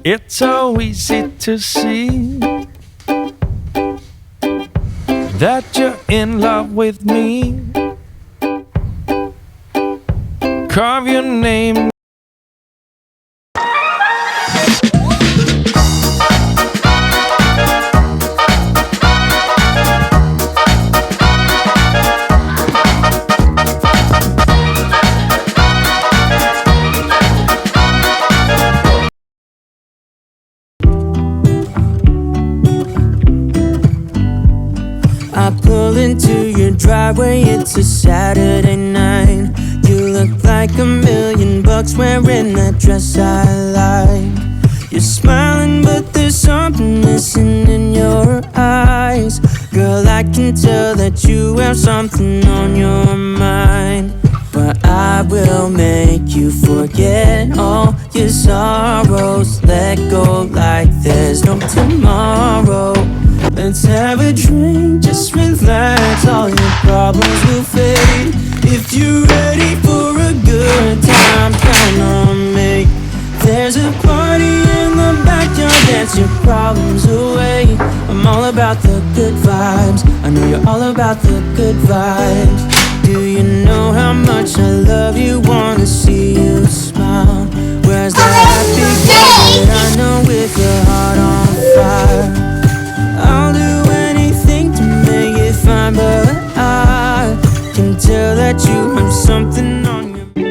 It's so easy to see that you're in love with me. Carve your name. I pull into your driveway, it's a Saturday night. You look like $1,000,000 wearing that dress I like. You're smiling but there's something missing in your eyes. Girl, I can tell that you have something on your mind. But I will make you forget all your sorrows. Let go like there's no tomorrow. Let's have a drink, just relax, all your problems will fade. If you're ready for a good time, count on me. There's a party in the backyard, dance your problems away. I'm all about the good vibes, I know you're all about the good vibes. Do you know how much I love you, wanna see you smile? Where's the happy girl that I know with your heart on fire? I'll do anything to make it fine, but I can tell that you have something on your mind.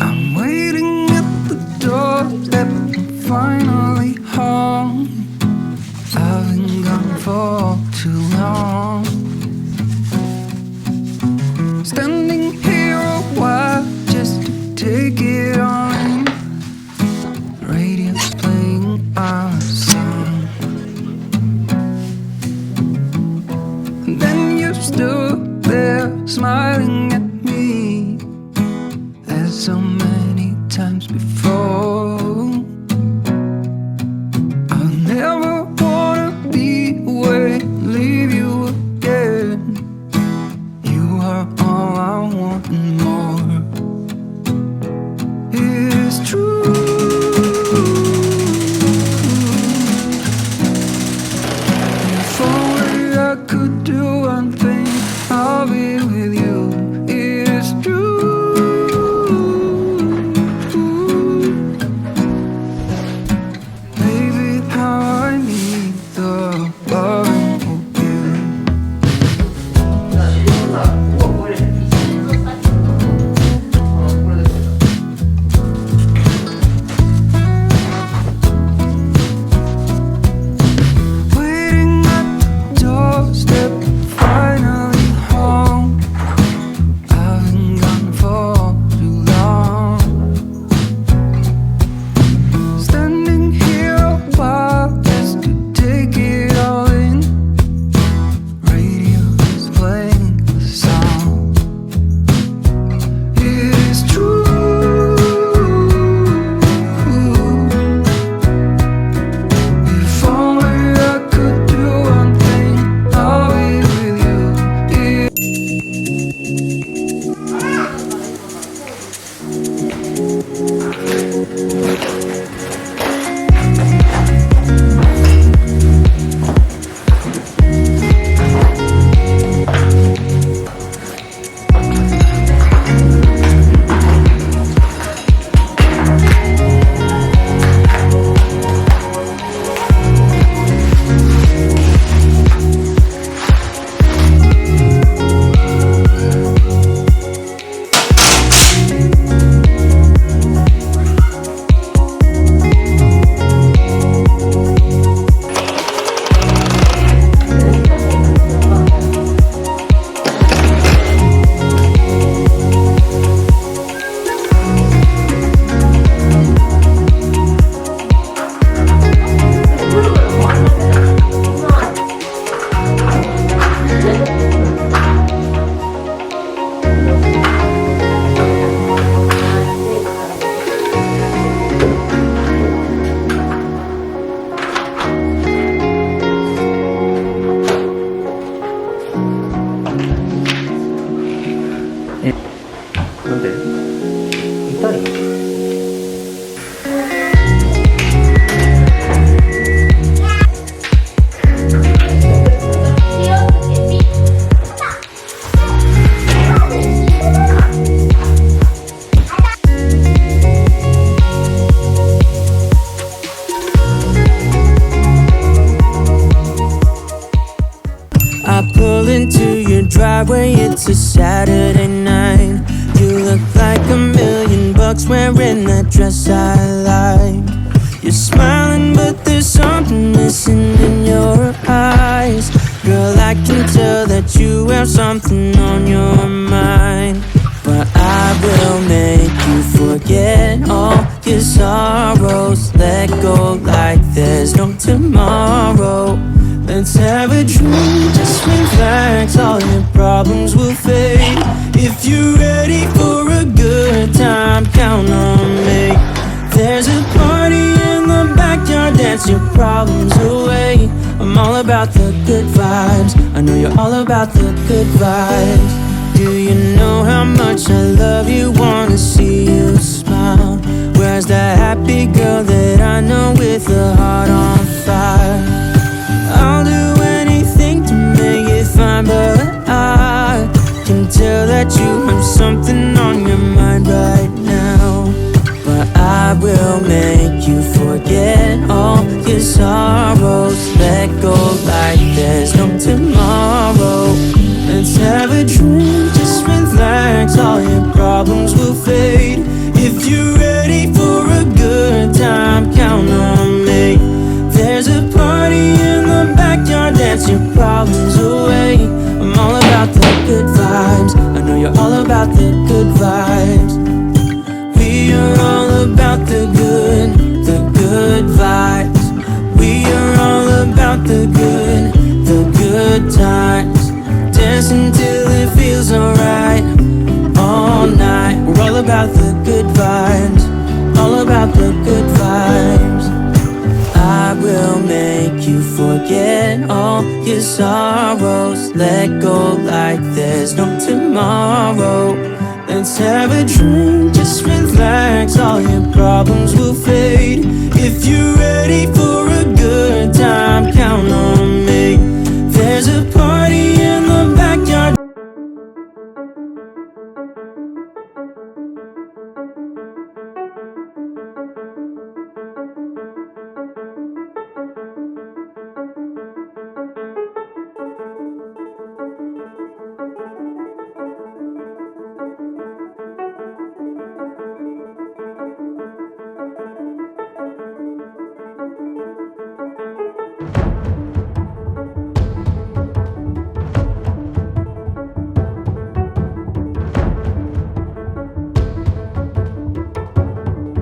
I'm waiting at the doorstep, finally home. I've been gone for too long. Standing here a while just to take it all in. Radio's playing our song. And then you stood there smiling at me as so many times before. I'll never wanna be away, leave you again. You are all I want and more. It's true. If only I could do one thing, I'll be with you. It's true. Baby, how I need the love and forgive. Waiting at the doorstep, finally home. I've been gone for too long. Standing here a while just to take it all in. Radio is playing the song. It is true. If only I could do one thing, I'll be with you. I pull into your driveway, it's a Saturday night. You look like $1,000,000 wearing that dress I like. You're smiling, but there's something missing in your eyes. Girl, I can tell that you have something on your mind. But I will make you forget all your sorrows. Let go like there's no tomorrow. Let's have a drink, just relax, all your problems will fade. If you're ready for a good time, count on me. dance your problems away. I'm all about the good vibes. I know you're all about the good vibes. Do you know how much I love you? Wanna see you smile. Where's that happy girl that I know with a heart on fire? I'll do anything to make it fine, but I can tell that you have something on your mind right now. But I will make you forget all your sorrows. Let go like there's no tomorrow. Let's have a drink, just relax, all your problems will fade. If you're ready for a good time, count on me. There's a party in the backyard, dance your problems away. I'm all about the good vibes. I know you're all about the good vibes. We are all about the good vibes. We are all about the good times. Dance until it feels alright, all night. We're all about the good vibes, all about the good vibes. I will make you forget all your sorrows. Let go like there's no tomorrow. Let's have a drink, just relax, all your